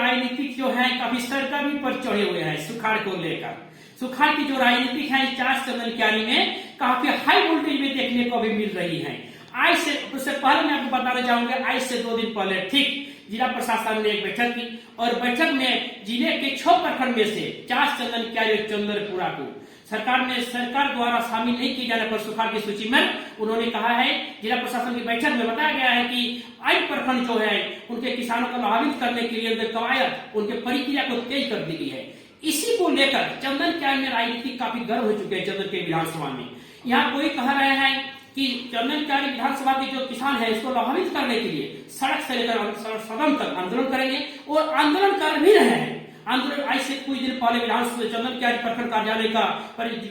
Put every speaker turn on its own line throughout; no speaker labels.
राजनीतिक जो है काफी सरगर्मी पर चढ़े हुए हैं सुखाड़ को लेकर। सुखाड़ की जो राजनीतिक है चास चंदन क्यारी में काफी हाई वोल्टेज में देखने को भी मिल रही है। आज से उससे पहले मैं आपको बताना चाहूंगा, आज से 2 दिन पहले ठीक जिला प्रशासन ने एक बैठक की और बैठक में जिले के 6 प्रखंड में से चास चंदन क्यारी और चंदनपुरा को सरकार द्वारा शामिल नहीं किए जाने पर सुखाड़ की सूची में उन्होंने कहा है। जिला प्रशासन की बैठक में बताया गया है कि 8 प्रखंड जो है उनके किसानों को लाभान्वित करने के लिए उनके कवायद उनके प्रक्रिया को तेज कर दी गई है। इसी को लेकर चंदन क्यारी में राजनीति काफी गर्व हो चुके हैं। चंदन के विधानसभा में यहाँ कोई कह रहे हैं कि चंदन क्यारी विधानसभा के जो किसान है इसको लाभान्वित करने के लिए सड़क से लेकर सदन तक आंदोलन करेंगे और आंदोलन कर भी रहे हैं। आंदोलन आज से कुछ दिन पहले विधानसभा चंदन क्यारी प्रखंड कार्यालय का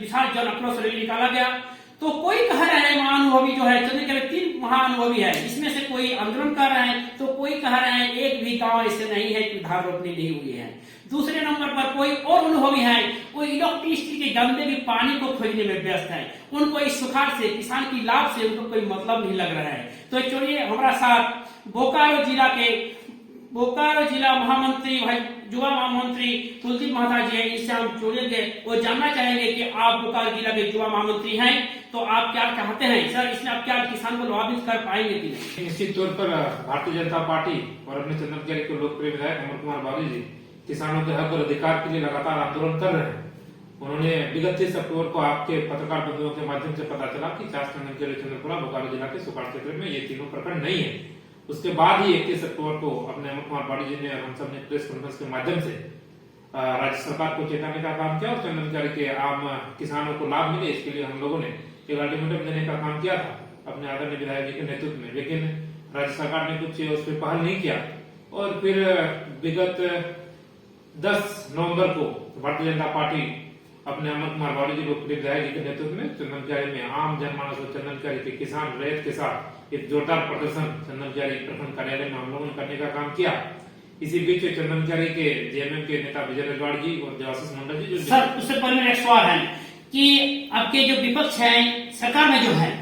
विशाल जन आक्रोश रैली निकाला गया। तो कोई कह रहे हैं महाअनुभवी जो है चंदन क्यारी 3 महाअनुभवी है, इसमें से कोई आंदोलन कर रहे हैं तो कोई कह रहे हैं एक भी गांव ऐसे नहीं है कि धान रोपनी नहीं हुई है। दूसरे नंबर पर कोई और अनुभवी है, कोई इलेक्ट्रिसिटी के गंदे भी पानी को खोजने में व्यस्त है। उनको इस सुखाड़ से किसान की लाभ से उनको कोई मतलब नहीं लग रहा है। तो चलिए हमारा साथ बोकारो जिला महामंत्री भाई युवा महामंत्री कुलदीप महता जी है, इससे हम जुड़ेंगे और जानना चाहेंगे कि आप बोकारो जिला के युवा महामंत्री हैं तो आप क्या चाहते हैं सर, इसमें आप क्या किसान को लाभान्वित कर पाएंगे कि नहीं?
निश्चित तौर पर भारतीय जनता पार्टी और अपने चंदन क्यारी के लोकप्रिय विधायक अमर कुमार बाली जी किसानों के हक और अधिकार के लिए लगातार आंदोलन कर रहे हैं। उन्होंने विगत 30 अक्टूबर को आपके पत्रकार बंधुओं के माध्यम से पता चला कि चास चंदन क्यारी चंदनपुरा बोकारो जिला के सुखाड़ क्षेत्र में ये तीनों प्रखंड नहीं है। उसके बाद ही 31 अक्टूबर को अपने अमर कुमार बाली जी ने और हम सब ने प्रेस कॉन्फ्रेंस के माध्यम से राज्य सरकार को चेताने का काम किया और चंदन क्यारी के आम किसानों को लाभ मिले इसके लिए हम लोगों ने एक अल्टीमेटम देने का काम किया था अपने आदरणीय विधायक जी के नेतृत्व में। लेकिन राज्य सरकार ने कुछ उस पर पहल नहीं किया और फिर विगत 10 नवंबर को भारतीय जनता पार्टी अपने अमर कुमार बाली जी लोकप्रिय विधायक जी के नेतृत्व में चंदन क्यारी में आम जनमानस और चंदन क्यारी के किसान रैयत के साथ एक जोरदार प्रदर्शन चंदन क्यारी प्रखंड कार्यालय में हम लोगों ने करने का काम किया। इसी बीच चंदन क्यारी के जेएमएम के नेता विजय रजवाड़ जी और देवाशीष मंडल जी जो
सर उससे पहले मेरा सवाल है कि आपके जो विपक्ष है सरकार में जो है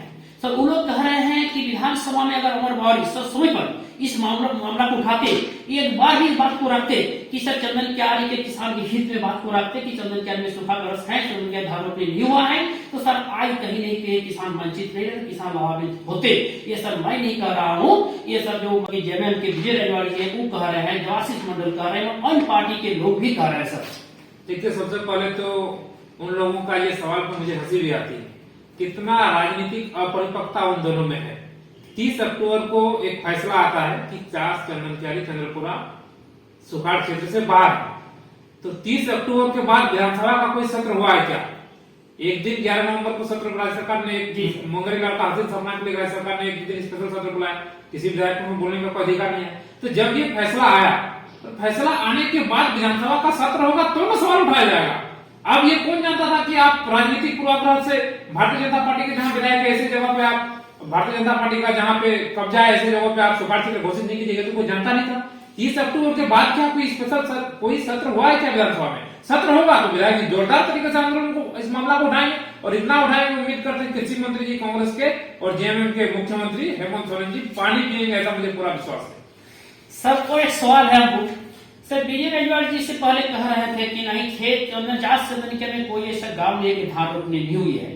सर वो लोग कह रहे हैं कि विधानसभा में अगर अमर बावरी समय पर इस मामला को उठाते एक बार भी इस बात को रखते कि सर चंदन क्यारी के किसान के हित में बात को रखते कि चंदन क्यारी में सूखाग्रस्त है, चंदन क्यारी धान रोपनी नहीं हुआ है तो सर आज कहीं नहीं कहीं किसान वंचित नहीं रहे, किसान लाभान्वित होते। ये सर मैं नहीं कह रहा हूँ, ये सर जो जेएमएम के विजय रजवाड़ जी है वो कह रहे हैं, देवाशीष मंडल कह रहे हैं और अन्य पार्टी के लोग भी कह रहे हैं। सर
देखिए सबसे पहले तो उन लोगों का ये सवाल पर मुझे हंसी भी आती है, कितना राजनीतिक अपरिपक्वता उन दोनों में है। 30 अक्टूबर को एक फैसला आता है कि चास चंदन क्यारी चंद्रपुरा सुखाड़ क्षेत्र से बाहर है। तो 30 अक्टूबर के बाद विधानसभा का कोई सत्र हुआ है क्या? एक दिन 11 नवंबर को सत्र राज्य सरकार ने मुंगेरी लाल का हासिल समाप्त के लिए राज्य सरकार ने एक दिन स्पेशल सत्र बुलाया, किसी विधायक को बोलने का कोई अधिकार नहीं है। तो जब ये फैसला आया तो फैसला आने के बाद विधानसभा का सत्र होगा तो न सवाल उठाया जाएगा। अब ये कौन जानता था कि आप राजनीतिक पूर्वाग्रह से भारतीय जनता पार्टी के जहां विधायक ऐसी जगह पे आप भारतीय जनता पार्टी का जहां पे कब्जा है ऐसी जगह पे आप सुखाड़ क्षेत्र घोषित नहीं कीजिएगा, तो कोई जानता नहीं था। 30 अक्टूबर के बाद क्या कोई स्पेशल कोई सत्र हुआ है क्या विधानसभा में? सत्र होगा तो विधायक जी जोरदार तरीके से आंदोलन को इस मामला को उठाएंगे और इतना उठाएंगे उम्मीद करते हैं कृषि मंत्री जी कांग्रेस के और जेएमएम के मुख्यमंत्री हेमंत सोरेन जी पानी पिएंगे, ऐसा मुझे पूरा विश्वास है।
सर को एक सवाल है आपको, सर विजय रजवाड़ जी से पहले कह रहे थे कि नहीं खेत चास चंदन क्यारी में कोई ऐसा गाँव नहीं है कि धान रोपनी नहीं हुई है,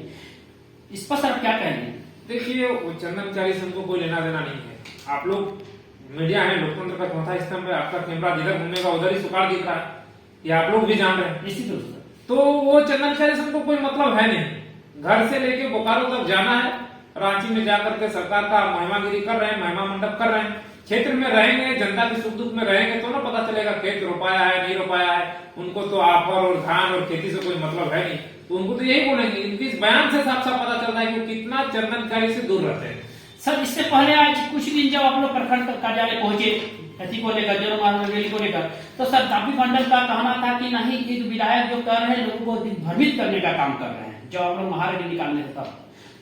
इस पर सर क्या कहेंगे?
देखिए चंदन क्यारी से हमको कोई लेना देना नहीं है। आप लोग मीडिया है, लोकतंत्र का चौथा स्तंभ है, आपका कैमरा जिधर घूमेगा उधर ही सुखाड़ दिख रहा है, ये आप लोग भी जान रहे हैं
निश्चित रूप से।
तो वो चंदन क्यारी से हमको कोई मतलब है नहीं। घर से लेके बोकारो तक जाना है, रांची में जाकर के सरकार का महिमागिरी कर रहे हैं, महिमा मंडप कर रहे हैं। क्षेत्र में रहेंगे, जनता के सुख दुख में रहेंगे तो ना पता चलेगा खेत रोपाया है नहीं रोपाया है। उनको तो आफर और धान और खेती से कोई मतलब है नहीं, तो उनको तो यही बोलेंगे। इनके इस बयान से साफ साफ पता चलता है कि कितना चंदन क्यारी से दूर रहते हैं।
सर इससे पहले आज कुछ दिन जब आप लोग प्रखंड कार्यालय पहुंचे खेती को लेकर जन रैली को लेकर तो सर काफी मंडल का कहना था कि नहीं एक विधायक जो कर रहे हैं लोगों को दिग्भ्रमित करने का काम कर रहे हैं, जब आप लोग महारैली निकालने था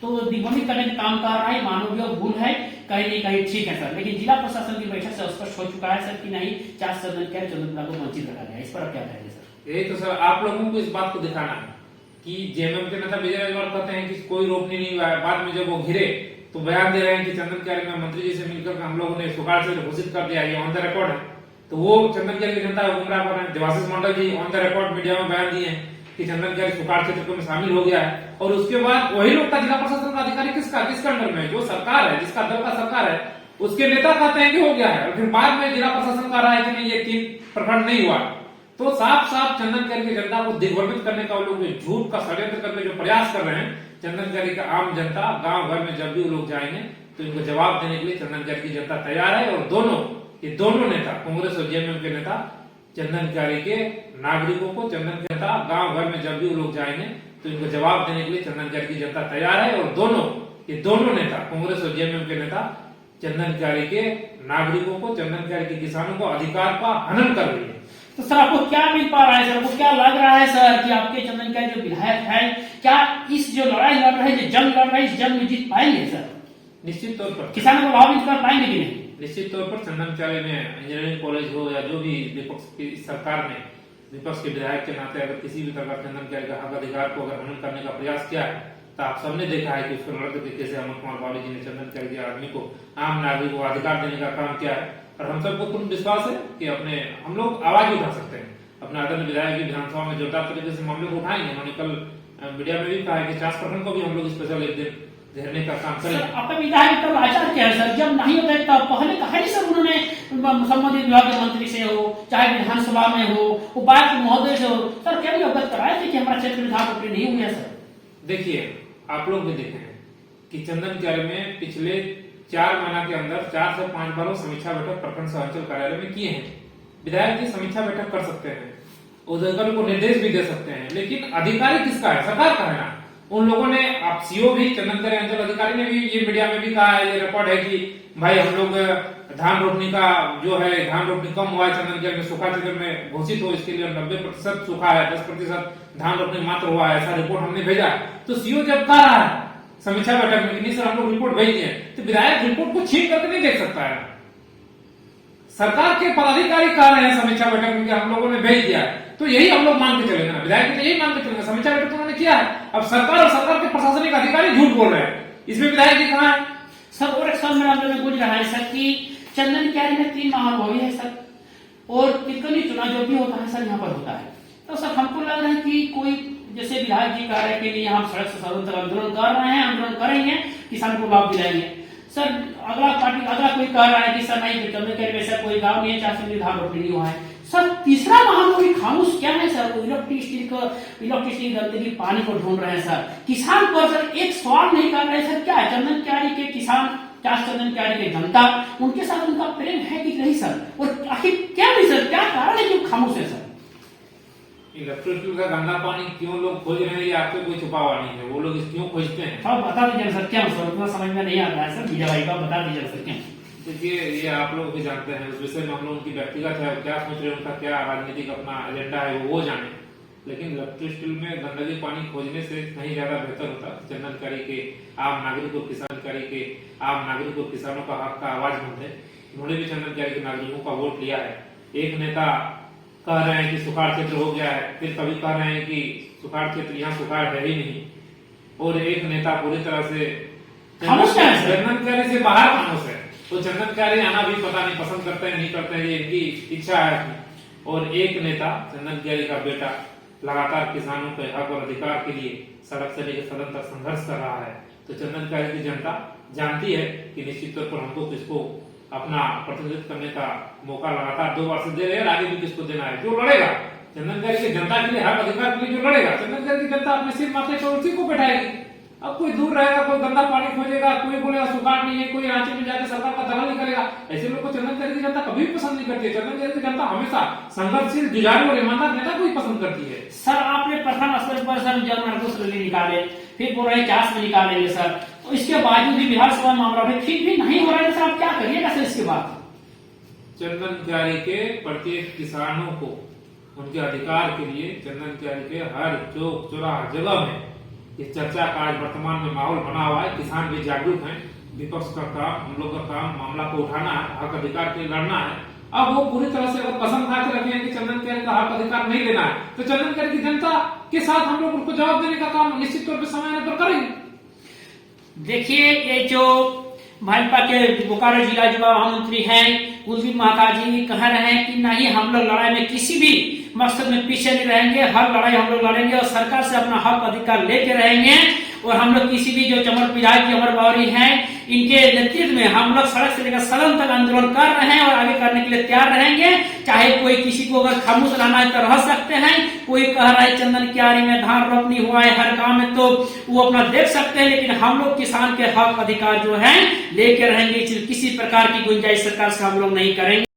तो दिग्भ्रमित करने का काम कर रहा है, मानवीय भूल है, कहीं नहीं कहीं ठीक है सर। लेकिन जिला प्रशासन की बैठक से स्पष्ट हो चुका है सर कि नहीं चास चंदन क्यारी चंद्रपुरा को वंचित रखा गया, इस पर आप क्या कहेंगे सर?
यही तो सर आप लोगों को इस बात को दिखाना है कि जेएमएम के नेता विजय रजवाड़ कहते हैं कि कोई रोपनी नहीं हुआ है, बाद में जब वो घिरे तो बयान दे रहे हैं कि चंदन क्यारी में मंत्री जी से मिलकर हम लोगों ने सुखाड़ से घोषित कर दिया, ये ऑन द रिकॉर्ड है। तो वो चंदन कैरी की जनता को गुमराह कर रहे हैं। देवाशीष मंडल जी ऑन द रिकॉर्ड मीडिया में बयान दिए हैं कि चंदन कैरी सुखाड़ क्षेत्र में शामिल हो गया है, और उसके बाद वही लोग का जिला प्रशासन का अधिकारी किसका अंडर में है? जो सरकार है, जिसका दल का सरकार है, उसके नेता कहते हैं कि हो गया है, और फिर बाद में जिला प्रशासन का रहा है कि नहीं, ये 3 प्रखंड नहीं हुआ। तो साफ साफ चंदन कैरी की जनता को दिग्भ्रमित करने का वो लोग झूठ का षड्यंत्र करने जो प्रयास कर रहे हैं। चंदन कैरी का आम जनता गांव घर में जब भी वो लोग जाएंगे तो इनको जवाब देने के लिए चंदन कैरी की जनता तैयार है। और ये दोनों नेता, कांग्रेस और जेएमएम के नेता, चंदन कैरी के नागरिकों को, चंदन के नेता गांव घर में जब भी वो लोग जाएंगे तो इनको जवाब देने के लिए चंदन कैरी की जनता तैयार है। और ये दोनों नेता, कांग्रेस और जेएमएम के नेता, चंदन कैरी के नागरिकों को, चंदन कैरी के किसानों को अधिकार का हनन कर रही है।
तो सर आपको क्या मिल पा रहा है सर, आपको क्या लग रहा है सर कि आपके चंदन कैरी जो विधायक है, क्या इस जो लड़ाई लड़ रहे हैं, जो जंग लड़ रहे हैं, इस जंग में जीत पाएंगे सर?
निश्चित तौर पर
किसानों को लाभान्वित कर पाएंगे कि नहीं?
निश्चित तौर पर चंदन कैरी में इंजीनियरिंग कॉलेज हो या जो भी विपक्ष की सरकार ने विपक्ष के विधायक के नाते अगर किसी भी तरह चंदन कैरी का हक अधिकार को अगर हनन करने का प्रयास किया है, तो आप सबने देखा है कि उसको लड़के तरीके से अमर कुमार बावली जी ने चंदन कैरी के आदमी को, आम नागरिक को अधिकार देने का काम किया है। और हम सबको पूर्ण विश्वास है कि हम लोग आवाज उठा सकते हैं। अपने आदरणीय विधायक विधानसभा में जोरदार तरीके से मामले को उठाएंगे। उन्होंने कल मीडिया में भी कहा है कि 50 प्रखंड को भी हम लोग स्पेशल एक दिन घेरने का काम करेंगे।
आपका विधायक का आचार क्या है सर? जब नहीं होता है तब पहले कहा नहीं सर, उन्होंने संबंधित विभाग के मंत्री से हो, चाहे विधानसभा में हो, उपायुक्त महोदय से हो, सर क्या भी अवगत कराए थे कि हमारा क्षेत्र में धान रोपनी नहीं हुई है सर?
देखिए, आप लोग भी देखे हैं कि चंदन कैरी में पिछले 4 महीना के अंदर 4 से 5 बार समीक्षा बैठक प्रखंड सह अंचल कार्यालय में किए हैं। विधायक जी समीक्षा बैठक कर सकते हैं, उद्योगों को निर्देश भी दे सकते हैं, लेकिन अधिकारी किसका है? सरकार का है ना। उन लोगों ने, आप सीओ भी, चंदन कैरी अंचल अधिकारी ने भी ये मीडिया में भी कहा है, ये रिकॉर्ड है कि भाई हम लोग धान रोपनी का जो है, धान रोपनी कम हुआ है चंदन कैरी में, सूखा क्षेत्र में घोषित हो, इसके लिए 90% सूखा है, 10% धान रोपनी मात्र हुआ है, ऐसा रिपोर्ट हमने भेजा। तो सीओ जब कह रहा है समीक्षा बैठक में कि नहीं सर हम लोग रिपोर्ट भेज दिए, तो विधायक रिपोर्ट को छीन करके नहीं देख सकता है। सरकार के पदाधिकारी कह रहे हैं समीक्षा बैठक में कि हम लोगों ने भेज दिया है, तो यही हम लोग मान के चलेंगे ना, विधायक तो यही मान के चलेंगे। समीक्षा बैठक उन्होंने किया है, अब सरकार और सरकार के प्रशासनिक अधिकारी झूठ बोल रहे हैं, इसमें विधायक जी कहाँ है
सर? और एक सवाल मेरा मन में गुज रहा है सर कि चंदन कैरी में 3 महानुभावी है सर, और तितली चुनाव जो भी होता है सर यहाँ पर होता है, तो सर हमको लग रहा है कि कोई जैसे विधायक जी कह रहे हैं कि नहीं हम सड़क से सर्वत्र आंदोलन कर रहे हैं, आंदोलन करेंगे, किसान को लाभ दिलाएंगे। सर अगला कोई कह रहा है कि सर नहीं, चंदन कैरी में ऐसा कोई गाँव नहीं है 400 मिली धान रोपनी नहीं हुआ है। सर तीसरा महानुभावी खामोश क्या है सर? वो इलेक्ट्रिसिटी गंदगी पानी को ढूंढ रहे हैं सर, किसान पर सर एक सवाल नहीं कर रहे सर। क्या है चंदन कैरी के किसान, चंदन कैरी के जनता, उनके साथ उनका प्रेम है कि नहीं सर? और आखिर क्या नहीं सर, क्या कारण है कि खामोश है सर?
इलेक्ट्रिसिटी का गंदा पानी क्यों लोग खोज रहे हैं, ये आपको कोई छुपा हुआ नहीं है, वो लोग क्यों खोजते हैं?
थोड़ा बता दीजिए सर, क्या सर उतना समझ में नहीं आता है सर, विजय भाई का बता दीजिए सर क्या?
देखिए, ये आप लोग भी जानते हैं, उस विषय में हम लोग उनकी व्यक्तिगत है, क्या सोच रहे हैं, उनका क्या राजनीतिक अपना एजेंडा है वो जाने, लेकिन इलेक्ट्रिसिटी में गंदगी पानी खोजने से कहीं ज्यादा बेहतर होता चंदन कैरी के आम नागरिकों, किसान कैरी के आम नागरिकों, किसानों का हक का आवाज बनते। उन्होंने भी चंदन कैरी के नागरिकों का वोट लिया है। एक नेता कह रहे हैं कि सुखाड़ क्षेत्र हो गया है, फिर कभी कह रहे हैं कि सुखाड़ क्षेत्र, यहाँ सुखाड़ है ही नहीं, और एक नेता पूरी तरह से चंदन कैरी से बाहर खामोश है। तो चंदन कैरी आना भी पता नहीं पसंद करते हैं नहीं करते हैं, ये इनकी इच्छा है। और एक नेता चंदन कैरी का बेटा लगातार किसानों के हक और अधिकार के लिए सड़क से लेकर सदन तक संघर्ष कर रहा है। तो चंदन कैरी की जनता जानती है कि निश्चित तौर पर हमको किसको अपना प्रतिनिधित्व करने का मौका लगातार 2 बार से दे रहे हैं, आगे भी किसको देना है। जो लड़ेगा चंदन कैरी की जनता के लिए, हक अधिकार के लिए जो लड़ेगा, चंदन कैरी की जनता अपने सिर माथे पर उसी को बैठाएगी। अब कोई दूर रहेगा, कोई गंदा पानी खोजेगा, कोई बोलेगा सुखाड़ नहीं है, कोई रांची में जाकर सरकार का दखल नहीं करेगा, ऐसे लोग को चंदन कैरी की जनता कभी भी पसंद नहीं करती है। चंदन कैरी की जनता हमेशा संघर्षशील, जुझारू और ईमानदार नेता को ही पसंद करती है।
सर आपने प्रथम स्तर पर सर जन निकाले, फिर बोल रहे 4 में निकालेंगे सर, तो इसके बावजूद भी विधानसभा मामला में ठीक भी नहीं हो रहा है सर, आप क्या करिएगा सर इसके बाद?
चंदन कैरी के प्रत्येक किसानों को उनके अधिकार के लिए चंदन कैरी के हर चौक चौराहा जगह में ये चर्चा का आज वर्तमान में माहौल बना हुआ है। किसान भी जागरूक हैं, विपक्ष का काम, हम लोग का काम मामला को उठाना है, हक अधिकार के लिए लड़ना है। अब वो पूरी तरह से अगर कसम खा के रखे कि चंदन कैरी का हक अधिकार नहीं देना है, तो चंदन कैरी की जनता के साथ हम लोग उनको जवाब देने का काम निश्चित तौर पर समय आने पर करेंगे।
देखिए, ये जो भाजपा के बोकारो जिला युवा महामंत्री हैं कुलदीप माता जी कह रहे हैं कि नहीं, हम लोग लड़ाई में किसी भी मकसद में पीछे नहीं रहेंगे, हर लड़ाई हम लोग लड़ेंगे और सरकार से अपना हक अधिकार लेके रहेंगे। और हम लोग किसी भी जो चमर पिजाई की अमर बावरी है, इनके नेतृत्व में हम लोग सड़क से लेकर सदन तक आंदोलन कर रहे हैं और आगे करने के लिए तैयार रहेंगे। चाहे कोई किसी को अगर खामोश रहना है तो रह सकते हैं, कोई कह रहा है चंदन क्यारी में धान रोपनी हुआ है हर गांव में, तो वो अपना देख सकते हैं, लेकिन हम लोग किसान के हक अधिकार जो है लेके रहेंगे। किसी प्रकार की गुंजाइश सरकार से हम लोग नहीं करेंगे।